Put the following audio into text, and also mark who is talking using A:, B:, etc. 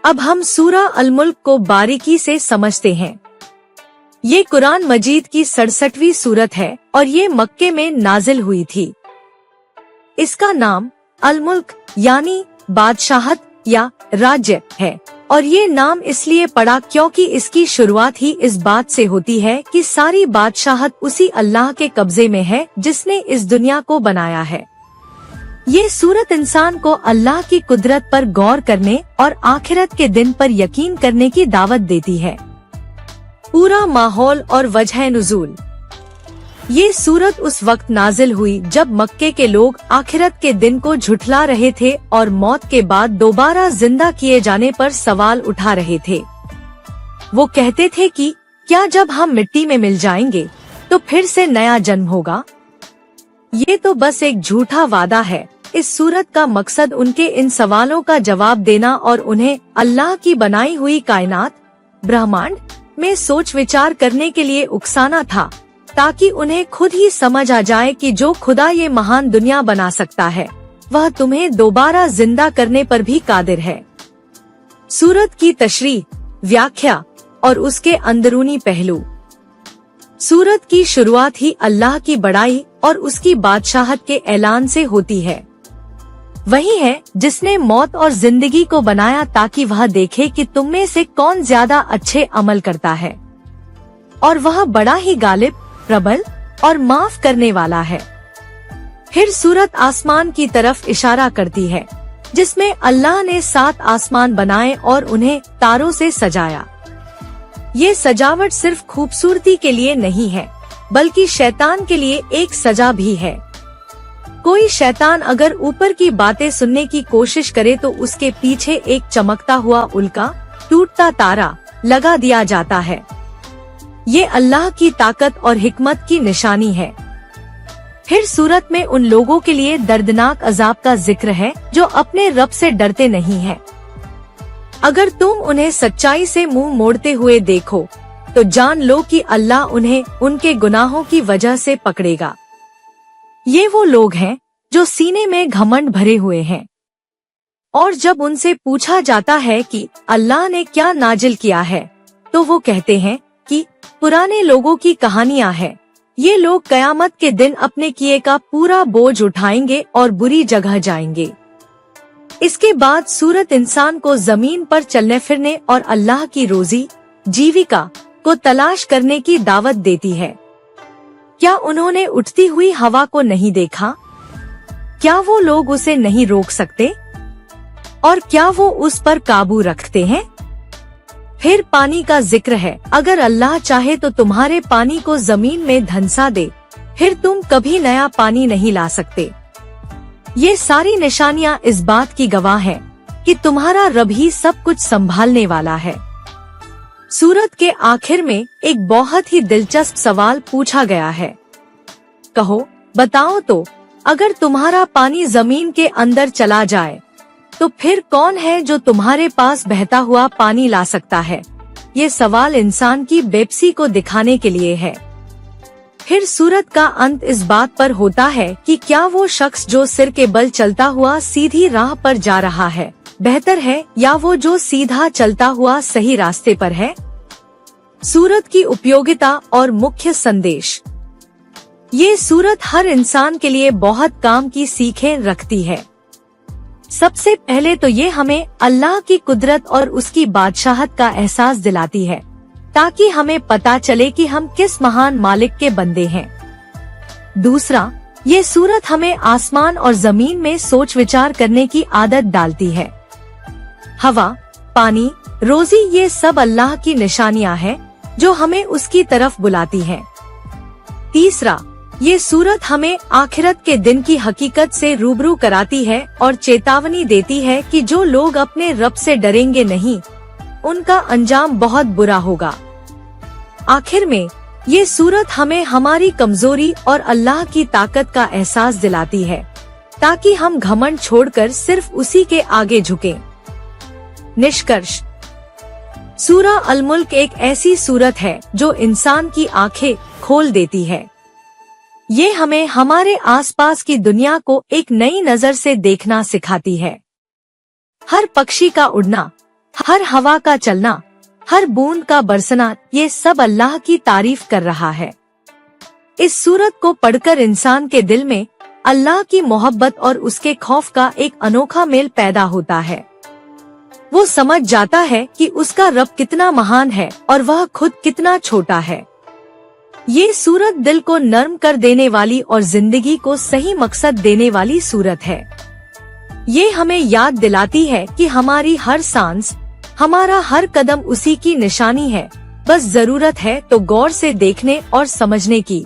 A: अब हम सूरा अल मुल्क को बारीकी से समझते हैं। ये कुरान मजीद की 67वीं सूरत है और ये मक्के में नाजिल हुई थी। इसका नाम अल मुल्क यानी बादशाहत या राज्य है और ये नाम इसलिए पड़ा क्योंकि इसकी शुरुआत ही इस बात से होती है कि सारी बादशाहत उसी अल्लाह के कब्जे में है जिसने इस दुनिया को बनाया है। ये सूरत इंसान को अल्लाह की कुदरत पर गौर करने और आखिरत के दिन पर यकीन करने की दावत देती है। पूरा माहौल और वजह नुज़ूल। ये सूरत उस वक्त नाजिल हुई जब मक्के के लोग आखिरत के दिन को झुठला रहे थे और मौत के बाद दोबारा जिंदा किए जाने पर सवाल उठा रहे थे। वो कहते थे कि क्या जब हम मिट्टी में मिल जाएंगे तो फिर से नया जन्म होगा? ये तो बस एक झूठा वादा है। इस सूरत का मकसद उनके इन सवालों का जवाब देना और उन्हें अल्लाह की बनाई हुई कायनात ब्रह्मांड में सोच विचार करने के लिए उकसाना था, ताकि उन्हें खुद ही समझ आ जाए कि जो खुदा ये महान दुनिया बना सकता है वह तुम्हें दोबारा जिंदा करने पर भी कादिर है। सूरत की तशरीह, व्याख्या और उसके अंदरूनी पहलू। सूरत की शुरुआत ही अल्लाह की बड़ाई और उसकी बादशाहत के ऐलान से होती है। वही है जिसने मौत और जिंदगी को बनाया ताकि वह देखे कि तुम में से कौन ज्यादा अच्छे अमल करता है, और वह बड़ा ही गालिब, प्रबल और माफ करने वाला है। फिर सूरत आसमान की तरफ इशारा करती है जिसमें अल्लाह ने 7 आसमान बनाए और उन्हें तारों से सजाया। ये सजावट सिर्फ खूबसूरती के लिए नहीं है बल्कि शैतान के लिए एक सजा भी है। कोई शैतान अगर ऊपर की बातें सुनने की कोशिश करे तो उसके पीछे एक चमकता हुआ उल्का, टूटता तारा लगा दिया जाता है। ये अल्लाह की ताकत और हिकमत की निशानी है। फिर सूरत में उन लोगों के लिए दर्दनाक अजाब का जिक्र है जो अपने रब से डरते नहीं हैं। अगर तुम उन्हें सच्चाई से मुंह मोड़ते हुए देखो तो जान लो कि अल्लाह उन्हें उनके गुनाहों की वजह से पकड़ेगा। ये वो लोग हैं जो सीने में घमंड भरे हुए हैं और जब उनसे पूछा जाता है कि अल्लाह ने क्या नाजिल किया है तो वो कहते हैं कि पुराने लोगों की कहानियां हैं। ये लोग कयामत के दिन अपने किए का पूरा बोझ उठाएंगे और बुरी जगह जाएंगे। इसके बाद सूरत इंसान को जमीन पर चलने फिरने और अल्लाह की रोजी जीविका को तलाश करने की दावत देती है। क्या उन्होंने उठती हुई हवा को नहीं देखा? क्या वो लोग उसे नहीं रोक सकते? और क्या वो उस पर काबू रखते हैं? फिर पानी का जिक्र है। अगर अल्लाह चाहे तो तुम्हारे पानी को जमीन में धंसा दे, फिर तुम कभी नया पानी नहीं ला सकते। ये सारी निशानियां इस बात की गवाह है कि तुम्हारा रब ही सब कुछ संभालने वाला है। सूरत के आखिर में एक बहुत ही दिलचस्प सवाल पूछा गया है। कहो, बताओ तो, अगर तुम्हारा पानी जमीन के अंदर चला जाए तो फिर कौन है जो तुम्हारे पास बहता हुआ पानी ला सकता है? ये सवाल इंसान की बेबसी को दिखाने के लिए है। फिर सूरत का अंत इस बात पर होता है कि क्या वो शख्स जो सिर के बल चलता हुआ सीधी राह पर जा रहा है बेहतर है या वो जो सीधा चलता हुआ सही रास्ते पर है? सूरत की उपयोगिता और मुख्य संदेश। ये सूरत हर इंसान के लिए बहुत काम की सीखें रखती है। सबसे पहले तो ये हमें अल्लाह की कुदरत और उसकी बादशाहत का एहसास दिलाती है ताकि हमें पता चले कि हम किस महान मालिक के बंदे हैं। दूसरा, ये सूरत हमें आसमान और जमीन में सोच विचार करने की आदत डालती है। हवा, पानी, रोजी ये सब अल्लाह की निशानियां हैं जो हमें उसकी तरफ बुलाती हैं। तीसरा, ये सूरत हमें आखिरत के दिन की हकीकत से रूबरू कराती है और चेतावनी देती है कि जो लोग अपने रब से डरेंगे नहीं, उनका अंजाम बहुत बुरा होगा। आखिर में ये सूरत हमें हमारी कमजोरी और अल्लाह की ताकत का एहसास दिलाती है ताकि हम घमंड छोड़कर सिर्फ उसी के आगे झुकें। निष्कर्ष, सूरा अल मुल्क एक ऐसी सूरत है जो इंसान की आंखें खोल देती है। ये हमें हमारे आसपास की दुनिया को एक नई नजर से देखना सिखाती है। हर पक्षी का उड़ना, हर हवा का चलना, हर बूंद का बरसना, ये सब अल्लाह की तारीफ कर रहा है। इस सूरत को पढ़कर इंसान के दिल में अल्लाह की मोहब्बत और उसके खौफ का एक अनोखा मेल पैदा होता है। वो समझ जाता है कि उसका रब कितना महान है और वह खुद कितना छोटा है। ये सूरत दिल को नर्म कर देने वाली और जिंदगी को सही मकसद देने वाली सूरत है। ये हमें याद दिलाती है कि हमारी हर सांस, हमारा हर कदम उसी की निशानी है। बस जरूरत है तो गौर से देखने और समझने की।